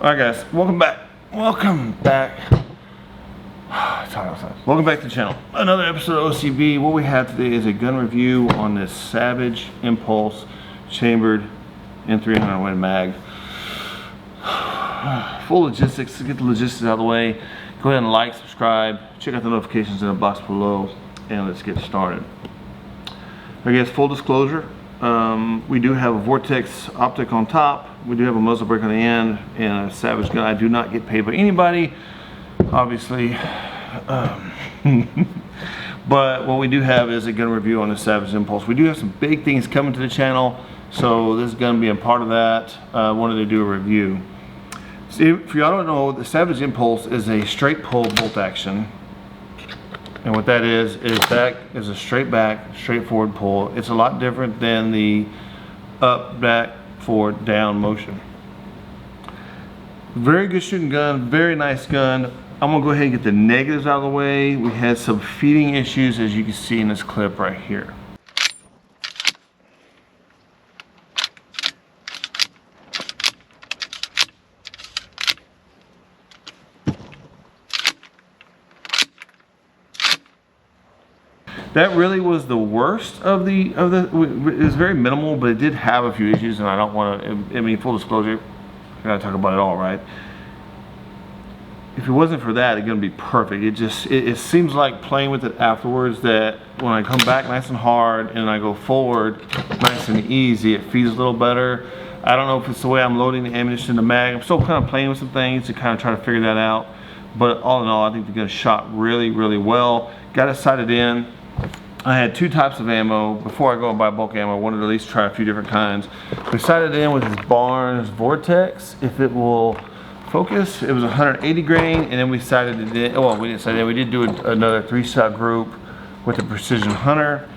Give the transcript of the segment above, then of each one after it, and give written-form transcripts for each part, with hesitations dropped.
Alright guys, welcome back. Welcome back to the channel. Another episode of OCB. What we have today is a gun review on this Savage Impulse chambered M300 Win mag. Full logistics. To get the logistics out of the way, go ahead and like, subscribe, check out the notifications in the box below, and let's get started. I guess full disclosure, we do have a Vortex optic on top. We do have a muzzle brake on the end and a Savage gun. I do not get paid by anybody, obviously. But what we do have is a gun review on the Savage Impulse. We do have some big things coming to the channel, so this is going to be a part of that. I wanted to do a review. See, if y'all don't know, the Savage Impulse is a straight pull bolt action. And what that is that is a straight back, straightforward pull. It's a lot different than the up, back, forward, down motion. Very good shooting gun, very nice gun. I'm gonna go ahead and get the negatives out of the way. We had some feeding issues, as you can see in this clip right here. That really was the worst of the, it was very minimal, but it did have a few issues, and I don't want to, I mean, full disclosure, I gotta talk about it all, right? If it wasn't for that, it's gonna be perfect. It seems like playing with it afterwards, that when I come back nice and hard and I go forward nice and easy, it feels a little better. I don't know if it's the way I'm loading the ammunition in the mag. I'm still kind of playing with some things to kind of try to figure that out. But all in all, I think the gun shot really, really well. Got it sighted in. I had two types of ammo. Before I go and buy bulk ammo, I wanted to at least try a few different kinds. We sighted in with this Barnes Vortex. If it will focus, it was 180 grain, and then we sighted it in. Well, we didn't sight it in. We did do another 3-shot group with the Precision Hunter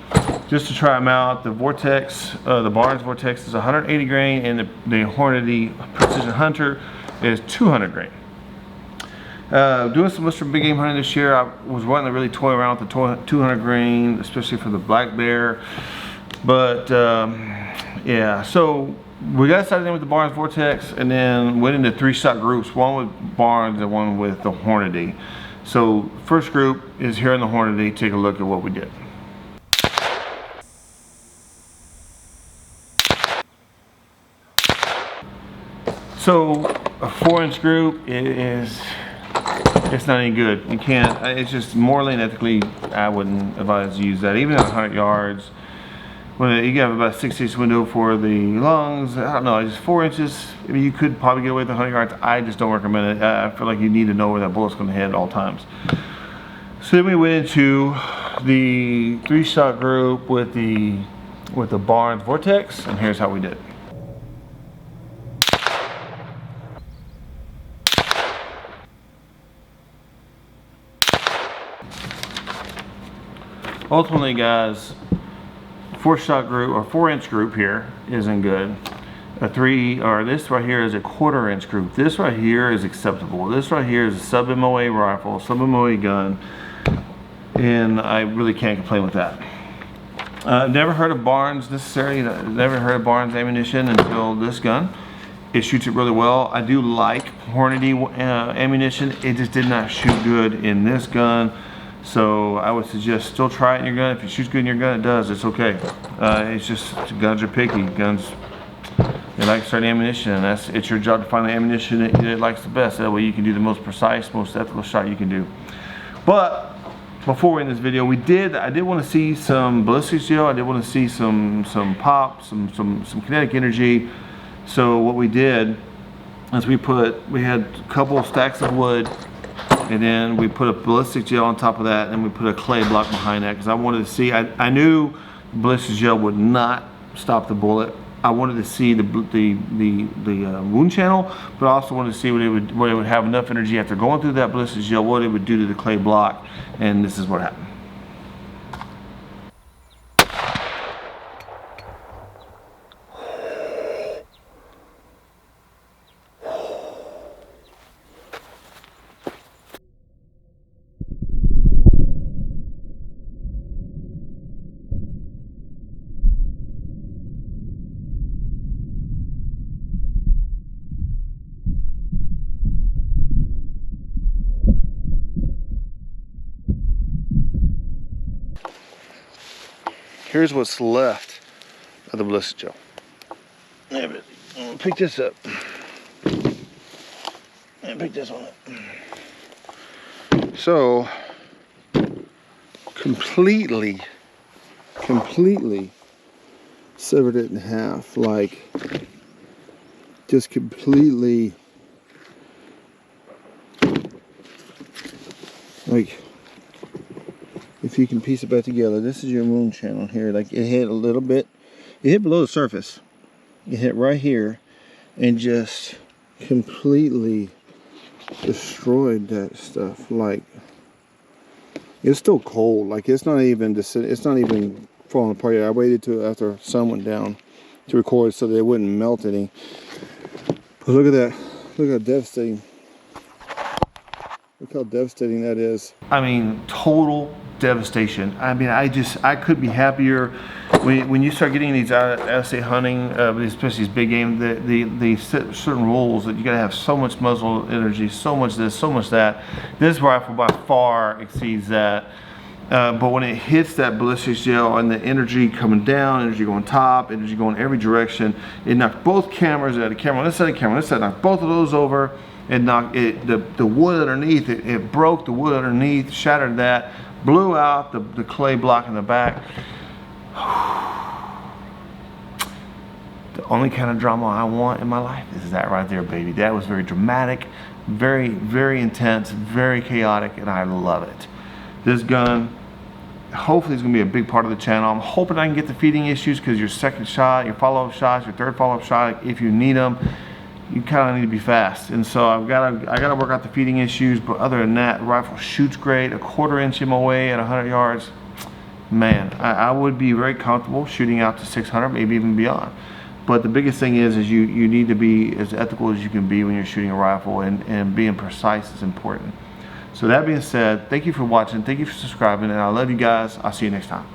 just to try them out. The Vortex, the Barnes Vortex is 180 grain, and the Hornady Precision Hunter is 200 grain. Doing some Mr. Big Game hunting this year, I was wanting to really toy around with the 200 grain, especially for the black bear. But yeah, so we got started in with the Barnes Vortex, and then went into 3-shot groups, one with Barnes and one with the Hornady. So first group is here in the Hornady. Take a look at what we did. So a 4-inch group it's not any good. You can't, it's just morally and ethically, I wouldn't advise to use that. Even at 100 yards, when you have about a 6-inch window for the lungs, I don't know, it's just 4 inches. I mean, you could probably get away with 100 yards. I just don't recommend it. I feel like you need to know where that bullet's going to hit at all times. So then we went into the 3-shot group with the Barnes Vortex, and here's how we did. Ultimately, guys, 4-shot group or 4-inch group here isn't good. This right here is a 1/4-inch group. This right here is acceptable. This right here is a sub-MOA rifle, sub-MOA gun, and I really can't complain with that. Never heard of Barnes necessarily. Never heard of Barnes ammunition until this gun. It shoots it really well. I do like Hornady ammunition. It just did not shoot good in this gun. So I would suggest still try it in your gun. If it shoots good in your gun, it does. It's okay. It's just guns are picky. Guns, they like certain ammunition, and it's your job to find the ammunition that it likes the best. That way you can do the most precise, most ethical shot you can do. But before we end this video, I did want to see some ballistics gel. I did want to see some pop, some kinetic energy. So what we did is we had a couple of stacks of wood, and then we put a ballistic gel on top of that, and we put a clay block behind that because I wanted to see. I knew ballistic gel would not stop the bullet. I wanted to see the wound channel, but I also wanted to see what it would have enough energy after going through that ballistic gel, what it would do to the clay block, and this is what happened. here's what's left of the ballistic gel. There it is. I'm gonna pick this up and pick this one up. So completely severed it in half, like just completely, like if you can piece it back together, this is your wound channel here. Like it hit a little bit, it hit below the surface, it hit right here and just completely destroyed that stuff. Like it's still cold, like it's not even falling apart yet. I waited till after the sun went down to record so that it wouldn't melt any. But look at that, look how devastating, look how devastating that is. I mean, total devastation. I mean, I could be happier. When you start getting these out of state hunting, especially these big game, they set certain rules that you gotta have so much muzzle energy, so much this, so much that. This rifle by far exceeds that. But when it hits that ballistic gel and the energy coming down, energy going top, energy going every direction, it knocked both cameras, the camera on this side, the camera on this side, knocked both of those over. It knocked the wood underneath, it broke the wood underneath, shattered that, blew out the clay block in the back. The only kind of drama I want in my life is that right there, baby. That was very dramatic, very, very intense, very chaotic, and I love it. This gun, hopefully it's gonna be a big part of the channel. I'm hoping I can get the feeding issues, because your second shot, your follow-up shots, your third follow-up shot, if you need them, you kind of need to be fast. And so I gotta work out the feeding issues, but other than that, the rifle shoots great, a 1/4 inch MOA at 100 yards. Man, I would be very comfortable shooting out to 600, maybe even beyond. But the biggest thing is you need to be as ethical as you can be when you're shooting a rifle, and being precise is important. So that being said, thank you for watching, thank you for subscribing, and I love you guys. I'll see you next time.